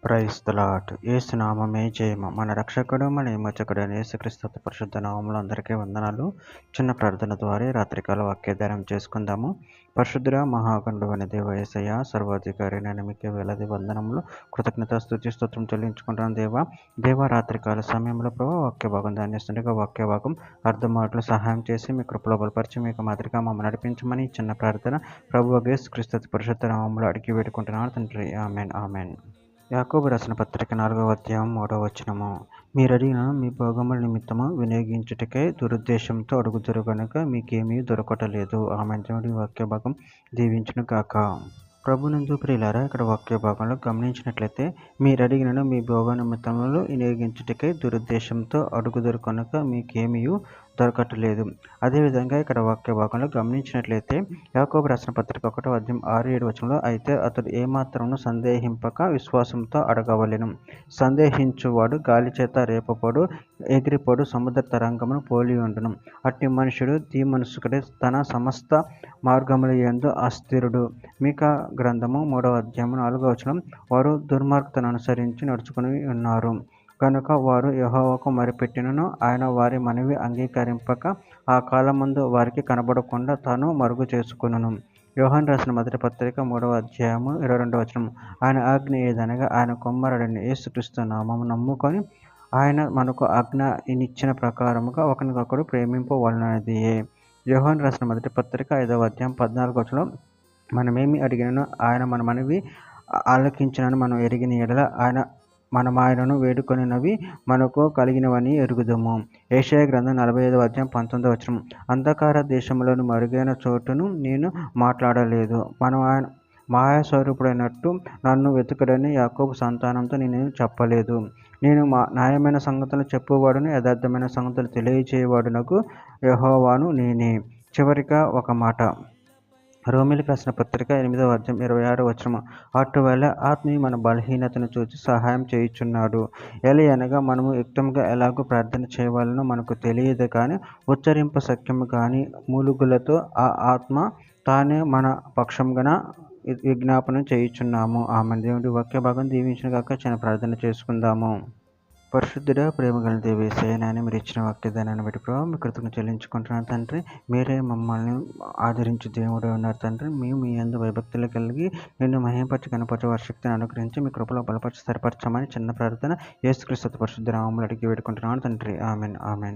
Praise the lord. యేసు నామమే జయము. మన రక్షకుడు మన విమోచకుడు అయిన యేసుక్రీస్తు పరిశుద్ధ నామములో అందరికీ వందనాలు. చిన్న ప్రార్థన ద్వారా రాత్రికాల వాక్యధారం చేసుకుందాము. పరిశుద్ధుడ మహాగణుడు అనే దేవ యేసయ్య, సర్వాధికారి అయిన మీకే వేలాది వందనములు, కృతజ్ఞత స్తుతి స్తోత్రం చెల్లించుకుంటాను దేవ రాత్రికాల సమయంలో ప్రభు వాక్య భాగం ధ్యానిస్తుండగా వాక్య భాగం అర్థం మాటలు సహాయం చేసి మీ కృపలో బలపరిచి మీకు మాదిరిగా మమ్మల్ని నడిపించమని చిన్న ప్రార్థన ప్రభు యేసుక్రీస్తు పరిశుద్ధ నామములో అడిగి వేడుకుంటున్నాను తండ్రి. Amen amen. యాకోబు రాసిన పత్రిక 4వ అధ్యాయం 3వ వచనము. మీరడిగిన మీ భోగముల నిమిత్తము వినియోగించుటకై దురుద్దేశంతో అడుగుదురు గనుక మీకేమీ దొరకటలేదు. ఆమె దేవుడి వాక్య భాగం దీవించును గాక. ప్రభునందు ప్రియులారా, ఇక్కడ వాక్య భాగంలో గమనించినట్లయితే మీరడిగినను మీ భోగ నిమిత్తములు వినియోగించుటకై దురుద్దేశంతో అడుగుదురు కనుక మీకేమీ దొరకట్లేదు. అదేవిధంగా ఇక్కడ వాక్య భాగంలో గమనించినట్లయితే యాకోబు రాసిన పత్రిక 1వ అధ్యాయం 6-7 వచనంలో అయితే అతడు ఏమాత్రమును సందేహింపక విశ్వాసంతో అడగవలెను. సందేహించువాడు గాలి చేత రేపపడు ఎగిరిపడు సముద్ర తరంగమును పోలి ఉండును. అట్టి మనుషుడు దీమనస్కుడై తన సమస్త మార్గముల యందు అస్థిరుడు. మీకా గ్రంథము 3వ అధ్యాయం 4వ వచనం. వారు దుర్మార్గతను అనుసరించి నడుచుకుని ఉన్నారు కనుక వారు యెహోవాకు మొరపెట్టినను ఆయన వారి మనవి అంగీకరింపక ఆ కాలమందు వారికి కనబడకుండా తాను మరుగు చేసుకొనును. యోహాను రాసిన మొదటి పత్రిక 3వ అధ్యాయము 22వ వచనం. ఆయన ఆజ్ఞ ఏదనగా ఆయన కుమారుడైన యేసుక్రీస్తు నామము నమ్ముకొని ఆయన మనకు ఆజ్ఞ ఇచ్చిన ప్రకారముగా ఒకరినొకడు ప్రేమింపవలెననిదియే. యోహాను రాసిన మొదటి పత్రిక 5వ అధ్యాయం 14వ వచనం. మనమేమి అడిగినను ఆయన మన మనవి ఆలకించినను మనం ఎరిగిన ఎడల ఆయనను వేడుకొనినవి మనకు కలిగినవని ఎరుగుదము. యెషయా గ్రంథం 45వ అధ్యాయం 19వ వచనం. అంధకార దేశంలోని మరుగైన చోటును నేను మాట్లాడలేదు. మనం ఆయన మాయాస్వరూపుడైనట్టు నన్ను వెతుకుడని యాకోబు సంతానంతో నేను చెప్పలేదు. నేను న్యాయమైన సంగతులు చెప్పువాడును యథార్థమైన సంగతులు తెలియజేయవాడునకు యెహోవాను నేనే. చివరిగా ఒక మాట. రోమీయులకు రాసిన పత్రిక 8వ అధ్యాయం 26వ వచనము. అటువలే ఆత్మీయ మన బలహీనతను చూచి సహాయం చేయుచున్నాడు. ఎలయనగా మనము యుక్తముగా ఎలాగో ప్రార్థన చేయవలనో మనకు తెలియదు కానీ ఉచ్చరింప సఖ్యము కాని మూలుగులతో ఆ ఆత్మ తానే మన పక్షంగా విజ్ఞాపనం చేయుచున్నాము. ఆమె దేవుడి వాక్య భాగం దీవించిన గాక. చిన్న ప్రార్థన చేసుకుందాము. పరిశుద్ధుడ ప్రేమగల దేవ యేసయ్య, నాయన మీరు ఇచ్చిన వాక్యదానాన్ని బట్టి ప్రభావ మీ కృతజ్ఞతలు చెల్లించుకుంటున్నాను తండ్రి. మీరే మమ్మల్ని ఆదరించు దేవుడు ఉన్నారు తండ్రి. మేము మీ యందు భయభక్తులు కలిగి నిన్ను మహిమపరచి కనపరచ వారి శక్తిని అనుగ్రహించి మీ కృపలో బలపరిచి స్థిరపరచమని చిన్న ప్రార్థన యేసుక్రీస్తు పరిశుద్ధ నామములో అడిగి వేడుకుంటున్నాను తండ్రి. Amen amen.